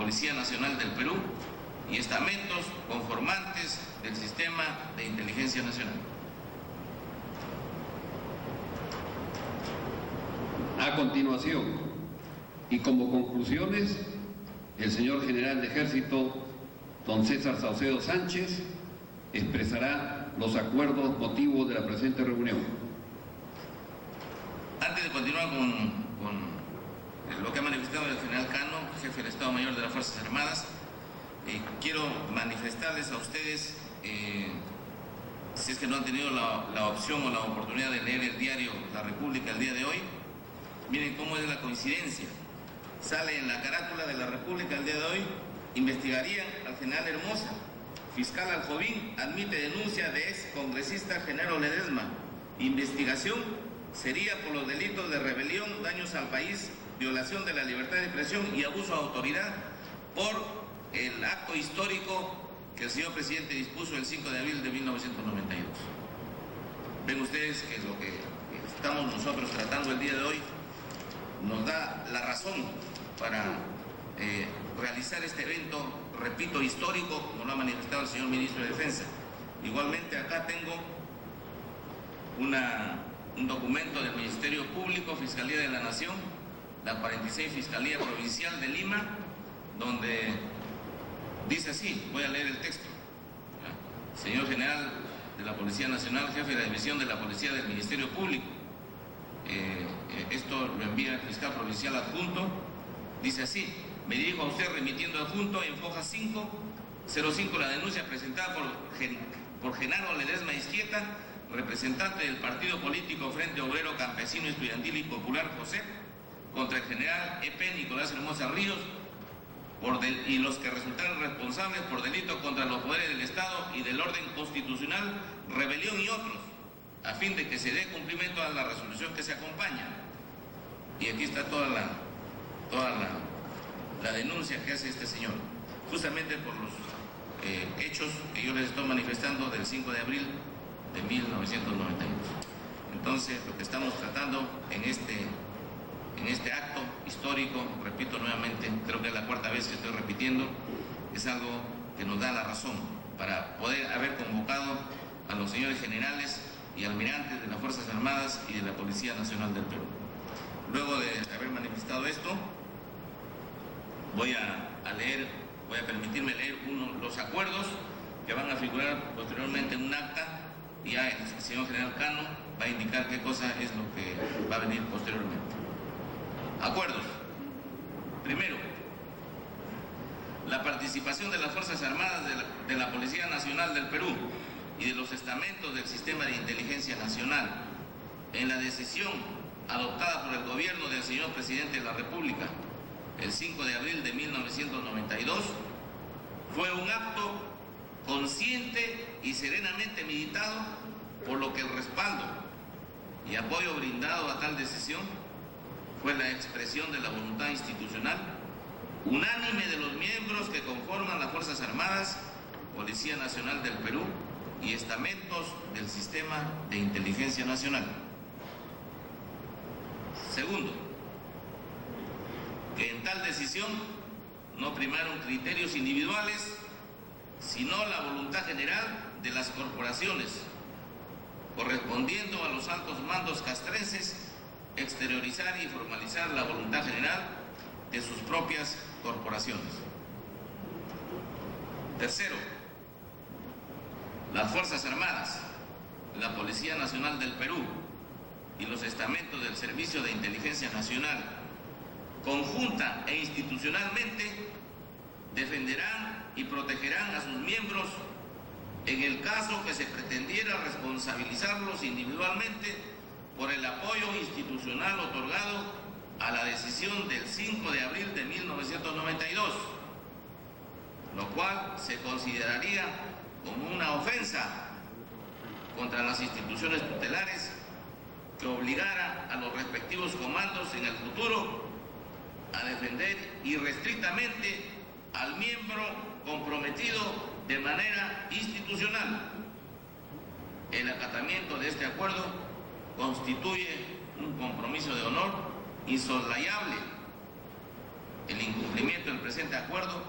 Policía Nacional del Perú y estamentos conformantes del Sistema de Inteligencia Nacional. A continuación, y como conclusiones, el señor General de Ejército, don César Saucedo Sánchez, expresará los acuerdos motivos de la presente reunión. Antes de continuar con lo que ha manifestado el general Cano, jefe del Estado Mayor de las Fuerzas Armadas, quiero manifestarles a ustedes, si es que no han tenido la opción o la oportunidad de leer el diario La República el día de hoy, miren cómo es la coincidencia. Sale en la carátula de La República el día de hoy: investigarían al general Hermosa. Fiscal Aljovín admite denuncia de ex congresista Genaro Ledesma. Investigación sería por los delitos de rebelión, daños al país, violación de la libertad de expresión y abuso de autoridad por el acto histórico que el señor presidente dispuso el 5 de abril de 1992. Ven ustedes que lo que estamos nosotros tratando el día de hoy nos da la razón para realizar este evento, repito, histórico, como lo ha manifestado el señor Ministro de Defensa. Igualmente acá tengo un documento del Ministerio Público, Fiscalía de la Nación, la 46 Fiscalía Provincial de Lima, donde dice así, voy a leer el texto. Señor General de la Policía Nacional, jefe de la División de la Policía del Ministerio Público, esto lo envía el fiscal provincial adjunto, dice así: me dirijo a usted remitiendo adjunto en foja 505 la denuncia presentada por Genaro Ledesma Izquieta, representante del partido político Frente Obrero Campesino Estudiantil y Popular José, contra el general EP Nicolás Hermosa Ríos y los que resultaron responsables por delitos contra los poderes del Estado y del orden constitucional, rebelión y otros, a fin de que se dé cumplimiento a la resolución que se acompaña. Y aquí está toda la denuncia que hace este señor, justamente por los hechos que yo les estoy manifestando del 5 de abril de 1992. Entonces, lo que estamos tratando en este acto histórico, repito nuevamente, creo que es la cuarta vez que estoy repitiendo, es algo que nos da la razón para poder haber convocado a los señores generales y almirantes de las Fuerzas Armadas y de la Policía Nacional del Perú. Luego de haber manifestado esto, voy a permitirme leer los acuerdos que van a figurar posteriormente en un acta, y ya el señor general Cano va a indicar qué cosa es lo que va a venir posteriormente. Acuerdos. Primero, la participación de las Fuerzas Armadas de la Policía Nacional del Perú y de los estamentos del Sistema de Inteligencia Nacional en la decisión adoptada por el gobierno del señor presidente de la República el 5 de abril de 1992 fue un acto consciente y serenamente meditado, por lo que el respaldo y apoyo brindado a tal decisión fue la expresión de la voluntad institucional unánime de los miembros que conforman las Fuerzas Armadas, Policía Nacional del Perú y estamentos del Sistema de Inteligencia Nacional. Segundo, que en tal decisión no primaron criterios individuales, sino la voluntad general de las corporaciones, correspondiendo a los altos mandos castrenses exteriorizar y formalizar la voluntad general de sus propias corporaciones. Tercero, las Fuerzas Armadas, la Policía Nacional del Perú y los estamentos del Servicio de Inteligencia Nacional, conjunta e institucionalmente, defenderán y protegerán a sus miembros en el caso que se pretendiera responsabilizarlos individualmente por el apoyo institucional otorgado a la decisión del 5 de abril de 1992, lo cual se consideraría como una ofensa contra las instituciones tutelares que obligara a los respectivos comandos en el futuro a defender irrestrictamente al miembro comprometido de manera institucional. El acatamiento de este acuerdo constituye un compromiso de honor insoslayable el incumplimiento del presente acuerdo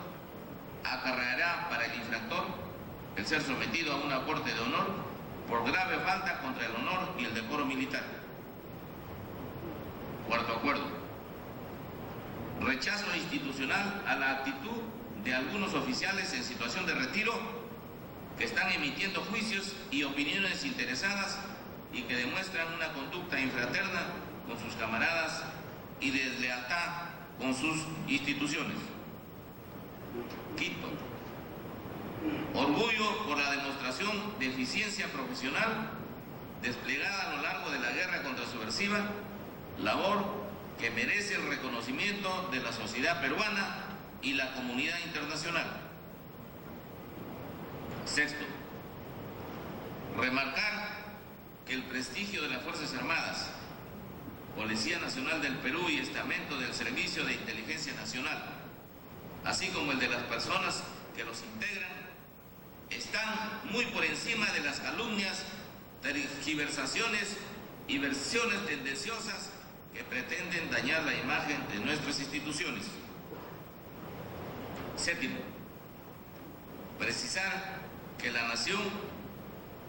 acarreará para el infractor el ser sometido a una corte de honor por grave falta contra el honor y el decoro militar. Cuarto acuerdo. Rechazo institucional a la actitud de algunos oficiales en situación de retiro que están emitiendo juicios y opiniones interesadas y que demuestran una conducta infraterna con sus camaradas y deslealtad con sus instituciones. Quinto, orgullo por la demostración de eficiencia profesional desplegada a lo largo de la guerra contrasubversiva, labor que merece el reconocimiento de la sociedad peruana y la comunidad internacional. Sexto, remarcar que el prestigio de las Fuerzas Armadas, Policía Nacional del Perú y estamento del Servicio de Inteligencia Nacional, así como el de las personas que los integran, están muy por encima de las calumnias, tergiversaciones y versiones tendenciosas que pretenden dañar la imagen de nuestras instituciones. Séptimo, precisar que la Nación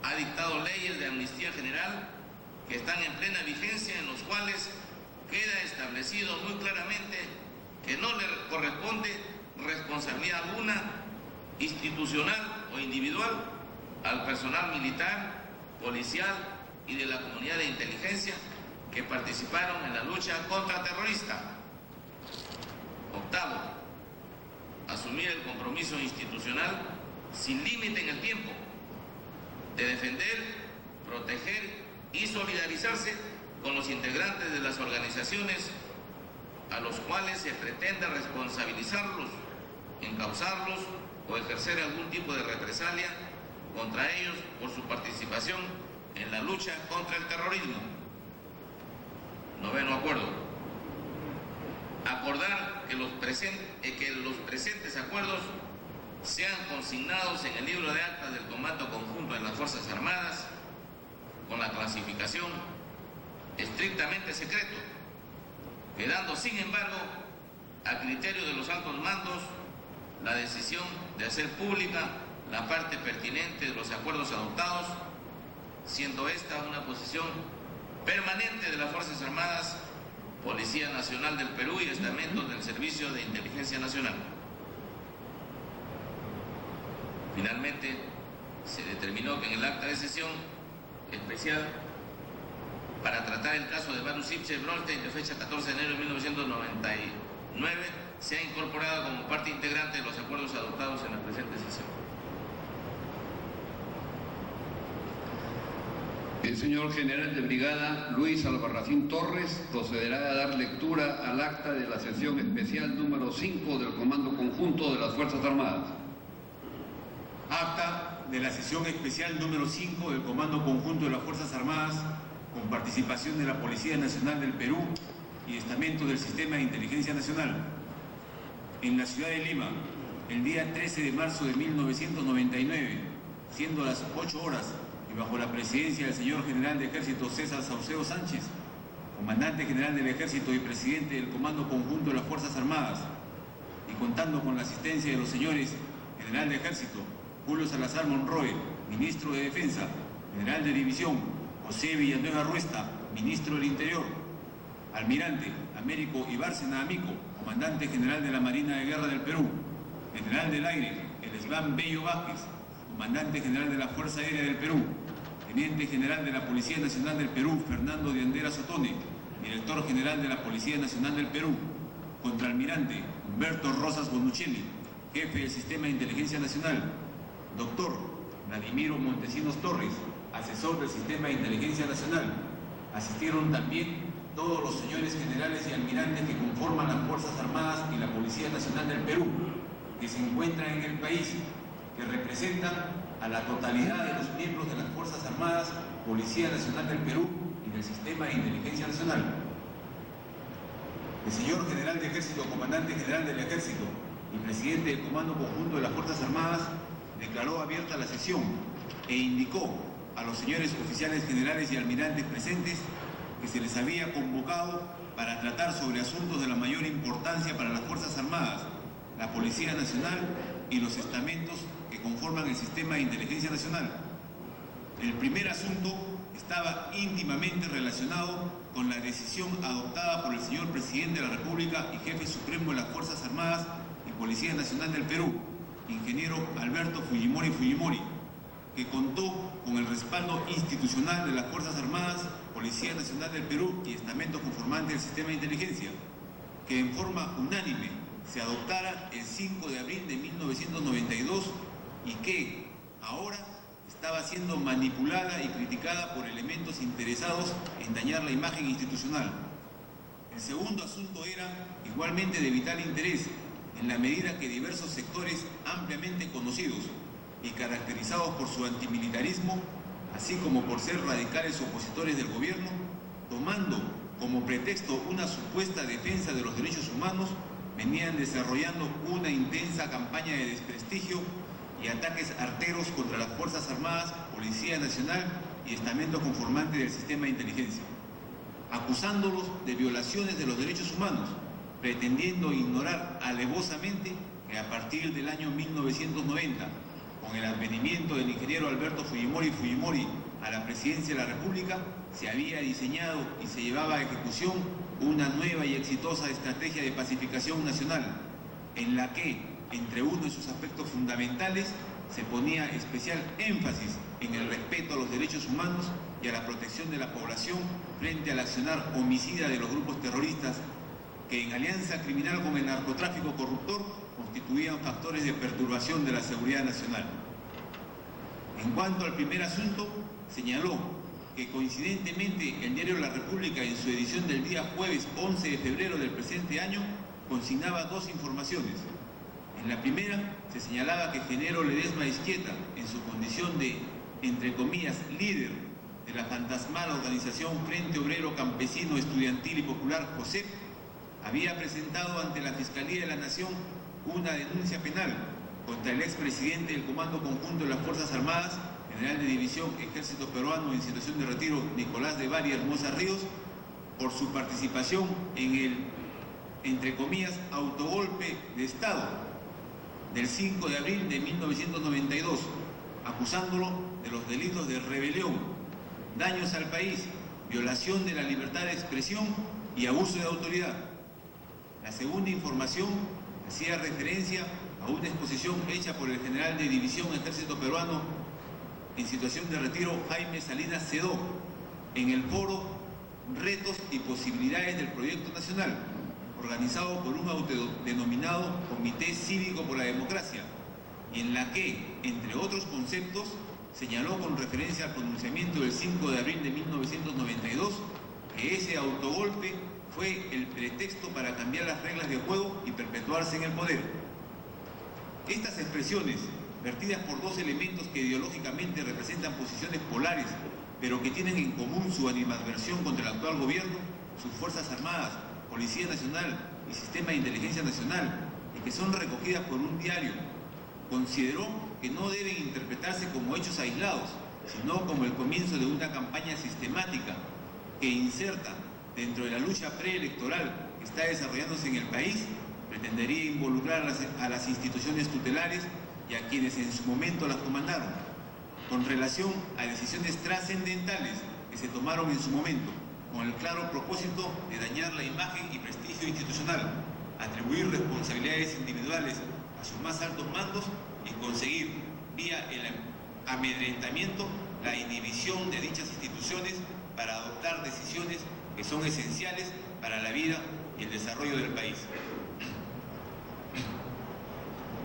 ha dictado leyes de amnistía general que están en plena vigencia, en los cuales queda establecido muy claramente que no le corresponde responsabilidad alguna, institucional o individual, al personal militar, policial y de la comunidad de inteligencia que participaron en la lucha contraterrorista. Octavo, asumir el compromiso institucional sin límite en el tiempo de defender, proteger y solidarizarse con los integrantes de las organizaciones a los cuales se pretenda responsabilizarlos, encauzarlos o ejercer algún tipo de represalia contra ellos por su participación en la lucha contra el terrorismo. Noveno acuerdo. Acordar que los presentes acuerdos sean consignados en el libro de actas del Comando Conjunto de las Fuerzas Armadas con la clasificación estrictamente secreto, quedando sin embargo a criterio de los altos mandos la decisión de hacer pública la parte pertinente de los acuerdos adoptados, siendo esta una posición permanente de las Fuerzas Armadas, Policía Nacional del Perú y estamentos del Servicio de Inteligencia Nacional. Finalmente, se determinó que en el acta de sesión especial para tratar el caso de Barus Ipse Bronstein de fecha 14 de enero de 1999 se ha incorporado como parte integrante de los acuerdos adoptados en la presente sesión. El señor general de brigada Luis Albarracín Torres procederá a dar lectura al acta de la sesión especial número 5 del Comando Conjunto de las Fuerzas Armadas. Acta de la sesión especial número 5 del Comando Conjunto de las Fuerzas Armadas con participación de la Policía Nacional del Perú y estamento del Sistema de Inteligencia Nacional. En la ciudad de Lima, el día 13 de marzo de 1999, siendo las 8 horas y bajo la presidencia del señor General de Ejército César Saucedo Sánchez, Comandante General del Ejército y Presidente del Comando Conjunto de las Fuerzas Armadas, y contando con la asistencia de los señores General de Ejército Julio Salazar Monroy, Ministro de Defensa, General de División José Villanueva Ruesta, Ministro del Interior, Almirante Américo Ibárcena Amico, Comandante General de la Marina de Guerra del Perú, General del Aire Elesván Bello Vázquez, Comandante General de la Fuerza Aérea del Perú, Teniente General de la Policía Nacional del Perú, Fernando de Andera Sotone, Director General de la Policía Nacional del Perú, Contraalmirante Humberto Rosas Bonuccelli, Jefe del Sistema de Inteligencia Nacional, Doctor Vladimiro Montesinos Torres, Asesor del Sistema de Inteligencia Nacional. Asistieron también todos los señores generales y almirantes que conforman las Fuerzas Armadas y la Policía Nacional del Perú, que se encuentran en el país, que representan a la totalidad de los miembros de las Fuerzas Armadas, Policía Nacional del Perú y del Sistema de Inteligencia Nacional. El señor General de Ejército, Comandante General del Ejército y Presidente del Comando Conjunto de las Fuerzas Armadas, declaró abierta la sesión e indicó a los señores oficiales generales y almirantes presentes que se les había convocado para tratar sobre asuntos de la mayor importancia para las Fuerzas Armadas, la Policía Nacional y los estamentos que conforman el sistema de inteligencia nacional. El primer asunto estaba íntimamente relacionado con la decisión adoptada por el señor Presidente de la República y Jefe Supremo de las Fuerzas Armadas y Policía Nacional del Perú, ingeniero Alberto Fujimori Fujimori, que contó con el respaldo institucional de las Fuerzas Armadas, Policía Nacional del Perú y estamentos conformantes del sistema de inteligencia, que en forma unánime se adoptara el 5 de abril de 1992 y que ahora estaba siendo manipulada y criticada por elementos interesados en dañar la imagen institucional. El segundo asunto era igualmente de vital interés, en la medida que diversos sectores ampliamente conocidos y caracterizados por su antimilitarismo, así como por ser radicales opositores del gobierno, tomando como pretexto una supuesta defensa de los derechos humanos, venían desarrollando una intensa campaña de desprestigio y ataques arteros contra las Fuerzas Armadas, Policía Nacional y estamentos conformantes del sistema de inteligencia, acusándolos de violaciones de los derechos humanos, pretendiendo ignorar alevosamente que a partir del año 1990, con el advenimiento del ingeniero Alberto Fujimori Fujimori a la presidencia de la República, se había diseñado y se llevaba a ejecución una nueva y exitosa estrategia de pacificación nacional, en la que, entre uno de sus aspectos fundamentales, se ponía especial énfasis en el respeto a los derechos humanos y a la protección de la población frente al accionar homicida de los grupos terroristas que, en alianza criminal con el narcotráfico corruptor, constituían factores de perturbación de la seguridad nacional. En cuanto al primer asunto, señaló que coincidentemente el diario La República, en su edición del día jueves 11 de febrero del presente año, consignaba dos informaciones. En la primera se señalaba que Genaro Ledesma Izquieta, en su condición de, entre comillas, líder de la fantasmal organización Frente Obrero Campesino Estudiantil y Popular JOSEP, había presentado ante la Fiscalía de la Nación una denuncia penal contra el expresidente del Comando Conjunto de las Fuerzas Armadas, general de división Ejército Peruano en situación de retiro, Nicolás de Bari Hermosa Ríos, por su participación en el, entre comillas, autogolpe de Estado del 5 de abril de 1992, acusándolo de los delitos de rebelión, daños al país, violación de la libertad de expresión y abuso de autoridad. La segunda información hacía referencia a una exposición hecha por el general de división Ejército Peruano en situación de retiro, Jaime Salinas Sedó, en el foro Retos y Posibilidades del Proyecto Nacional, organizado por un autodenominado Comité Cívico por la Democracia, y en la que, entre otros conceptos, señaló con referencia al pronunciamiento del 5 de abril de 1992 que ese autogolpe fue el pretexto para cambiar las reglas de juego y perpetuarse en el poder. Estas expresiones, vertidas por dos elementos que ideológicamente representan posiciones polares, pero que tienen en común su animadversión contra el actual gobierno, sus Fuerzas Armadas, Policía Nacional y Sistema de Inteligencia Nacional, y que son recogidas por un diario, consideró que no deben interpretarse como hechos aislados, sino como el comienzo de una campaña sistemática que inserta dentro de la lucha preelectoral que está desarrollándose en el país, pretendería involucrar a las instituciones tutelares y a quienes en su momento las comandaron, con relación a decisiones trascendentales que se tomaron en su momento, con el claro propósito de dañar la imagen y prestigio institucional, atribuir responsabilidades individuales a sus más altos mandos y conseguir, vía el amedrentamiento, la inhibición de dichas instituciones para adoptar decisiones que son esenciales para la vida y el desarrollo del país.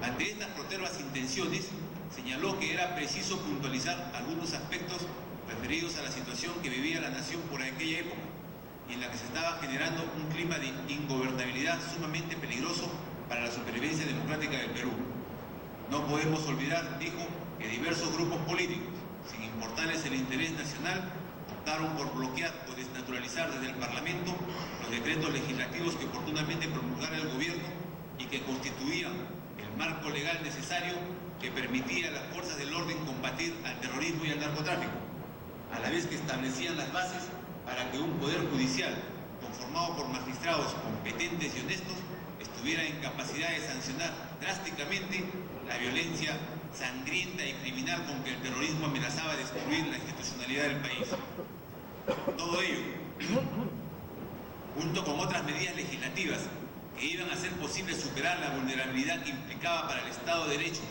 Ante estas protervas intenciones, señaló que era preciso puntualizar algunos aspectos referidos a la situación que vivía la nación por aquella época y en la que se estaba generando un clima de ingobernabilidad sumamente peligroso para la supervivencia democrática del Perú. No podemos olvidar, dijo, que diversos grupos políticos, sin importarles el interés nacional, optaron por bloquear o desnaturalizar desde el Parlamento los decretos legislativos que oportunamente promulgara el gobierno y que constituían el marco legal necesario que permitía a las fuerzas del orden combatir al terrorismo y al narcotráfico, a la vez que establecían las bases para que un poder judicial conformado por magistrados competentes y honestos estuviera en capacidad de sancionar drásticamente la violencia sangrienta y criminal con que el terrorismo amenazaba destruir la institucionalidad del país. Todo ello, junto con otras medidas legislativas que iban a hacer posible superar la vulnerabilidad que implicaba para el Estado de Derecho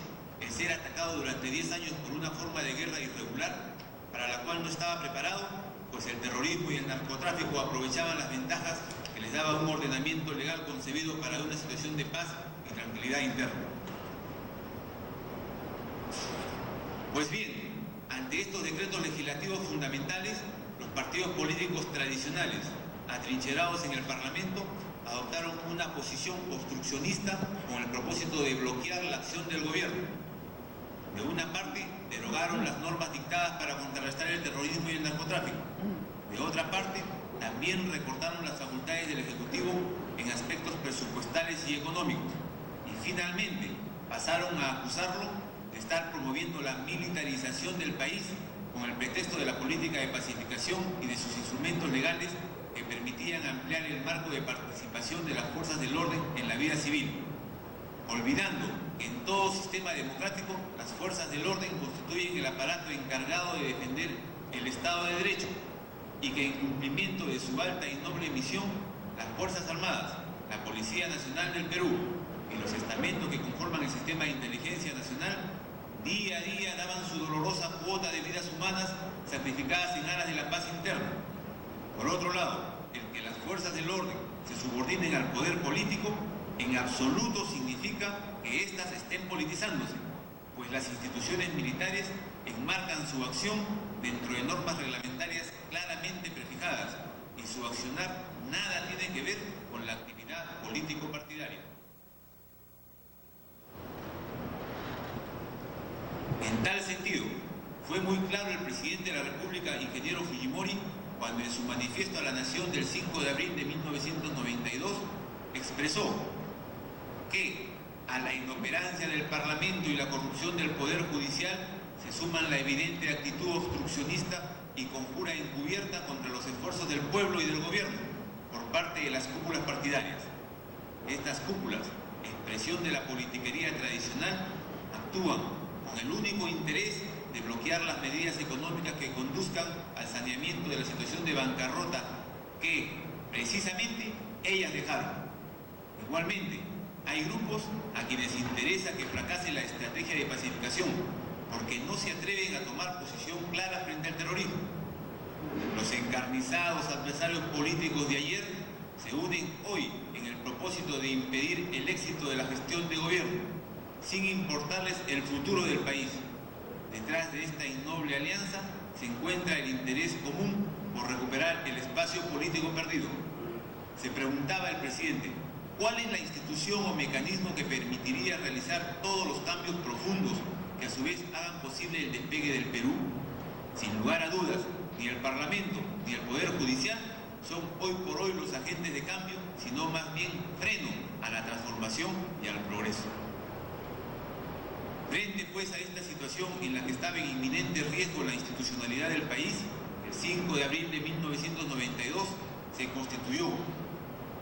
el ser atacado durante 10 años por una forma de guerra irregular para la cual no estaba preparado, pues el terrorismo y el narcotráfico aprovechaban las ventajas que les daba un ordenamiento legal concebido para una situación de paz y tranquilidad interna. Pues bien, ante estos decretos legislativos fundamentales, los partidos políticos tradicionales, atrincherados en el Parlamento, adoptaron una posición obstruccionista con el propósito de bloquear la acción del gobierno. De una parte, derogaron las normas dictadas para contrarrestar el terrorismo y el narcotráfico. De otra parte, también recortaron las facultades del Ejecutivo en aspectos presupuestales y económicos. Y finalmente, pasaron a acusarlo de estar promoviendo la militarización del país con el pretexto de la política de pacificación y de sus instrumentos legales que permitían ampliar el marco de participación de las fuerzas del orden en la vida civil, olvidando que en todo sistema democrático las fuerzas del orden constituyen el aparato encargado de defender el Estado de Derecho y que en cumplimiento de su alta y noble misión, las Fuerzas Armadas, la Policía Nacional del Perú y los estamentos que conforman el sistema de inteligencia nacional día a día daban su dolorosa cuota de vidas humanas sacrificadas en aras de la paz interna. Por otro lado, el que las fuerzas del orden se subordinen al poder político en absoluto significa que éstas estén politizándose, pues las instituciones militares enmarcan su acción dentro de normas reglamentarias claramente prefijadas y su accionar nada tiene que ver con la actividad político-partidaria. En tal sentido, fue muy claro el presidente de la República, ingeniero Fujimori, cuando en su manifiesto a la Nación del 5 de abril de 1992 expresó que a la inoperancia del Parlamento y la corrupción del Poder Judicial se suman la evidente actitud obstruccionista y conjura encubierta contra los esfuerzos del pueblo y del gobierno por parte de las cúpulas partidarias. Estas cúpulas, expresión de la politiquería tradicional, actúan con el único interés de bloquear las medidas económicas que conduzcan al saneamiento de la situación de bancarrota que, precisamente, ellas dejaron. Igualmente, hay grupos a quienes interesa que fracase la estrategia de pacificación porque no se atreven a tomar posición clara frente al terrorismo. Los encarnizados adversarios políticos de ayer se unen hoy en el propósito de impedir el éxito de la gestión de gobierno, sin importarles el futuro del país. Detrás de esta innoble alianza se encuentra el interés común por recuperar el espacio político perdido. Se preguntaba el presidente, ¿cuál es la institución o mecanismo que permitiría realizar todos los cambios profundos que a su vez hagan posible el despegue del Perú? Sin lugar a dudas, ni el Parlamento ni el Poder Judicial son hoy por hoy los agentes de cambio, sino más bien freno a la transformación y al progreso. Frente pues a esta situación en la que estaba en inminente riesgo la institucionalidad del país, el 5 de abril de 1992 se constituyó,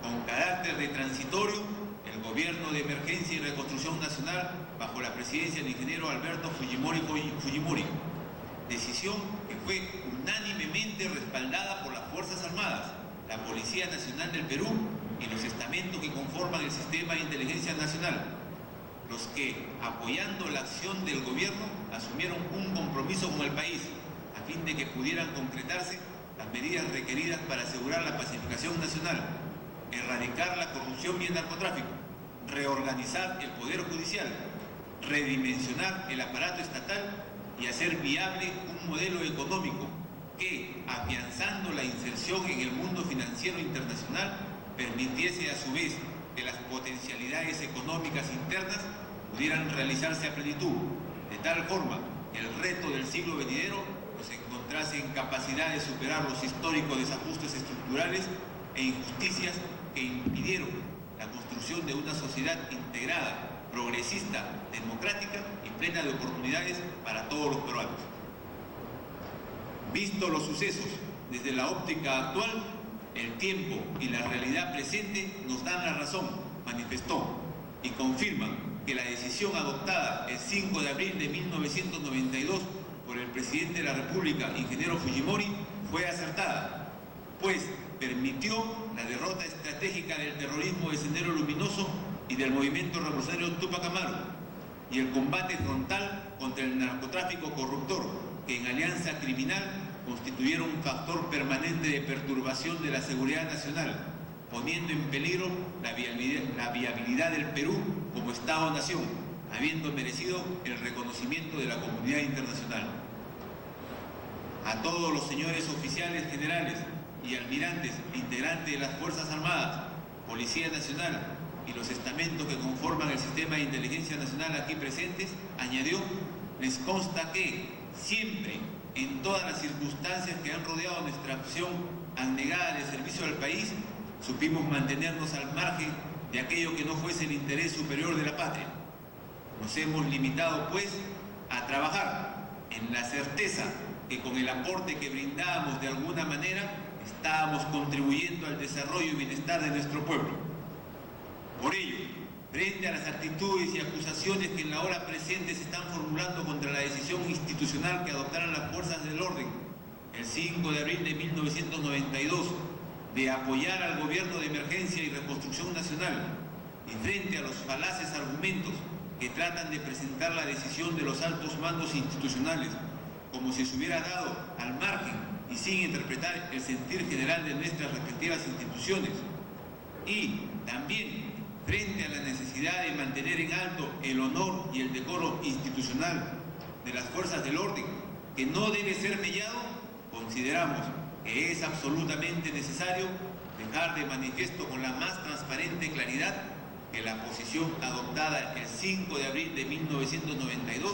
con carácter de transitorio, el Gobierno de Emergencia y Reconstrucción Nacional bajo la presidencia del ingeniero Alberto Fujimori, decisión que fue unánimemente respaldada por las Fuerzas Armadas, la Policía Nacional del Perú y los estamentos que conforman el sistema de inteligencia nacional, los que, apoyando la acción del gobierno, asumieron un compromiso con el país a fin de que pudieran concretarse las medidas requeridas para asegurar la pacificación nacional, erradicar la corrupción y el narcotráfico, reorganizar el Poder Judicial, redimensionar el aparato estatal y hacer viable un modelo económico que, afianzando la inserción en el mundo financiero internacional, permitiese a su vez que las potencialidades económicas internas pudieran realizarse a plenitud, de tal forma que el reto del siglo venidero nos encontrase en capacidad de superar los históricos desajustes estructurales e injusticias que impidieron la construcción de una sociedad integrada, progresista, democrática y plena de oportunidades para todos los peruanos. Visto los sucesos desde la óptica actual, el tiempo y la realidad presente nos dan la razón, manifestó, y confirma que la decisión adoptada el 5 de abril de 1992 por el presidente de la República, ingeniero Fujimori, fue acertada, pues permitió la derrota estratégica del terrorismo de Sendero Luminoso y del movimiento revolucionario Túpac Amaru, y el combate frontal contra el narcotráfico corruptor, que en alianza criminal constituyeron un factor permanente de perturbación de la seguridad nacional, poniendo en peligro la viabilidad del Perú como Estado-nación, habiendo merecido el reconocimiento de la comunidad internacional. A todos los señores oficiales generales y almirantes integrantes de las Fuerzas Armadas, Policía Nacional y los estamentos que conforman el sistema de inteligencia nacional aquí presentes, añadió, les consta que siempre, en todas las circunstancias que han rodeado nuestra acción abnegada de servicio al país, supimos mantenernos al margen de aquello que no fuese el interés superior de la patria. Nos hemos limitado, pues, a trabajar en la certeza que con el aporte que brindábamos de alguna manera, estábamos contribuyendo al desarrollo y bienestar de nuestro pueblo. Por ello, frente a las actitudes y acusaciones que en la hora presente se están formulando contra la decisión institucional que adoptaron las fuerzas del orden el 5 de abril de 1992 de apoyar al gobierno de emergencia y reconstrucción nacional, y frente a los falaces argumentos que tratan de presentar la decisión de los altos mandos institucionales como si se hubiera dado al margen y sin interpretar el sentir general de nuestras respectivas instituciones, y también frente a la necesidad de mantener en alto el honor y el decoro institucional de las fuerzas del orden, que no debe ser mellado, consideramos que es absolutamente necesario dejar de manifiesto con la más transparente claridad que la posición adoptada el 5 de abril de 1992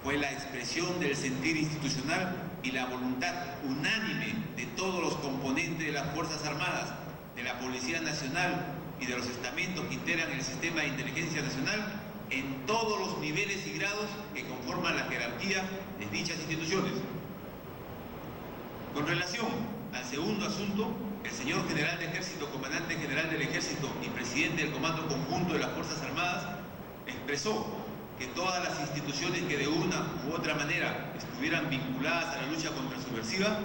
fue la expresión del sentir institucional y la voluntad unánime de todos los componentes de las Fuerzas Armadas, de la Policía Nacional y de los estamentos que integran el sistema de inteligencia nacional en todos los niveles y grados que conforman la jerarquía de dichas instituciones. Con relación al segundo asunto, el señor general de Ejército, comandante general del Ejército y presidente del Comando Conjunto de las Fuerzas Armadas, expresó que todas las instituciones que de una u otra manera estuvieran vinculadas a la lucha contrasubversiva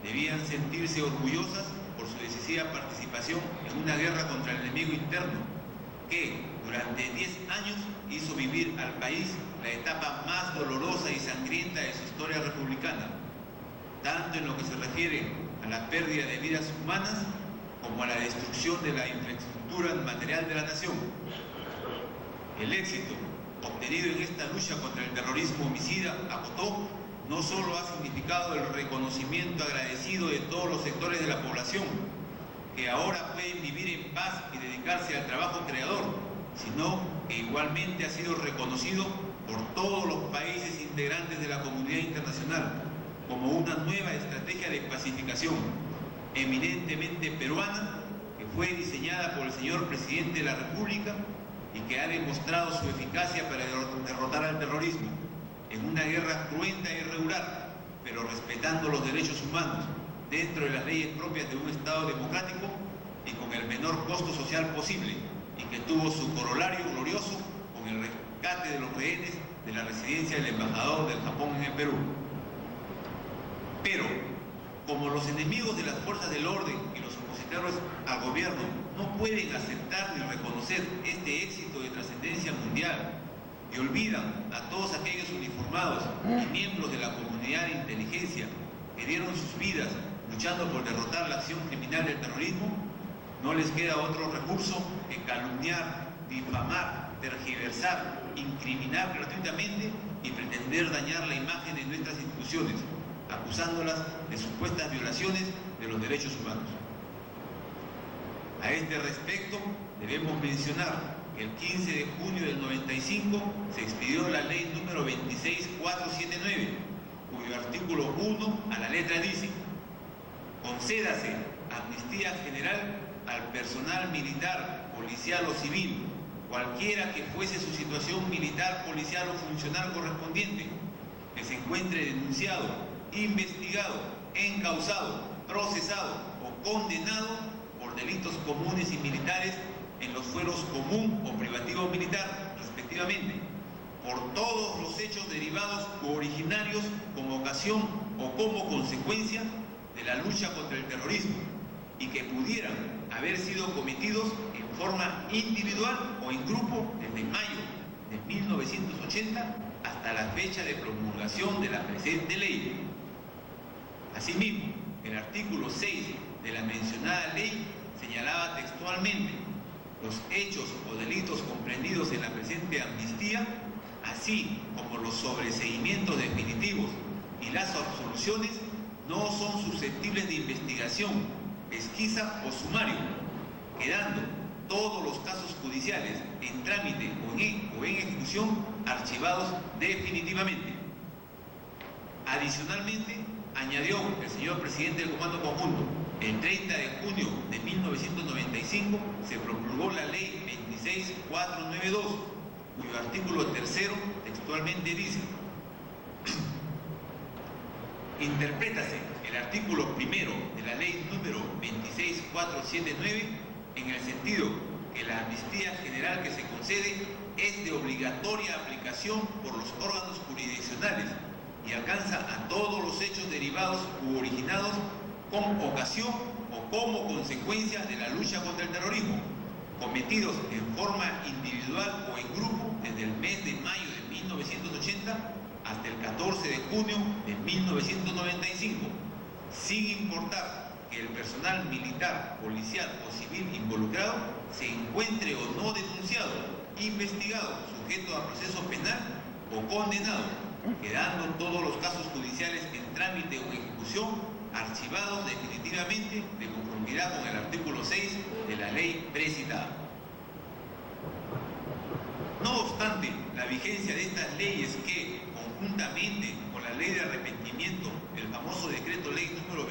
debían sentirse orgullosas por su decisiva participación en una guerra contra el enemigo interno que durante 10 años hizo vivir al país la etapa más dolorosa y sangrienta de su historia republicana, tanto en lo que se refiere a la pérdida de vidas humanas como a la destrucción de la infraestructura material de la nación. El éxito obtenido en esta lucha contra el terrorismo homicida, acotó, no solo ha significado el reconocimiento agradecido de todos los sectores de la población, que ahora pueden vivir en paz y dedicarse al trabajo creador, sino que igualmente ha sido reconocido por todos los países integrantes de la comunidad internacional como una nueva estrategia de pacificación, eminentemente peruana, que fue diseñada por el señor Presidente de la República y que ha demostrado su eficacia para derrotar al terrorismo en una guerra cruenta e irregular, pero respetando los derechos humanos dentro de las leyes propias de un Estado democrático y con el menor costo social posible, y que tuvo su corolario glorioso con el rescate de los rehenes de la residencia del embajador del Japón en el Perú. Pero, como los enemigos de las fuerzas del orden y los opositores al gobierno no pueden aceptar ni reconocer este éxito de trascendencia mundial y olvidan a todos aquellos uniformados y miembros de la comunidad de inteligencia que dieron sus vidas luchando por derrotar la acción criminal del terrorismo, no les queda otro recurso que calumniar, difamar, tergiversar, incriminar gratuitamente y pretender dañar la imagen de nuestras instituciones, acusándolas de supuestas violaciones de los derechos humanos. A este respecto, debemos mencionar que el 15 de junio del 95 se expidió la ley número 26479, cuyo artículo 1 a la letra dice: concédase amnistía general al personal militar, policial o civil, cualquiera que fuese su situación militar, policial o funcional correspondiente, que se encuentre denunciado, investigado encausado, procesado o condenado por delitos comunes y militares en los fueros común o privativo militar, respectivamente, por todos los hechos derivados u originarios como ocasión o como consecuencia de la lucha contra el terrorismo y que pudieran haber sido cometidos en forma individual o en grupo desde mayo de 1980 hasta la fecha de promulgación de la presente ley. Asimismo, el artículo 6 de la mencionada ley señalaba textualmente: los hechos o delitos comprendidos en la presente amnistía, así como los sobreseimientos definitivos y las absoluciones, no son susceptibles de investigación, pesquisa o sumario, quedando todos los casos judiciales en trámite o en ejecución archivados definitivamente. Adicionalmente, añadió el señor presidente del Comando Conjunto: el 30 de junio de 1995 se promulgó la ley 26492, cuyo artículo 3 textualmente dice: interprétase el artículo 1 de la ley número 26479 en el sentido que la amnistía general que se concede es de obligatoria aplicación por los órganos jurisdiccionales y alcanza a todos los hechos derivados u originados con ocasión o como consecuencia de la lucha contra el terrorismo, cometidos en forma individual o en grupo desde el mes de mayo de 1980 hasta el 14 de junio de 1995, sin importar que el personal militar, policial o civil involucrado se encuentre o no denunciado, investigado, sujeto a proceso penal o condenado, quedando todos los casos judiciales en trámite o ejecución archivados definitivamente de conformidad con el artículo 6 de la ley precitada. No obstante, la vigencia de estas leyes que, conjuntamente con la ley de arrepentimiento, el famoso decreto ley número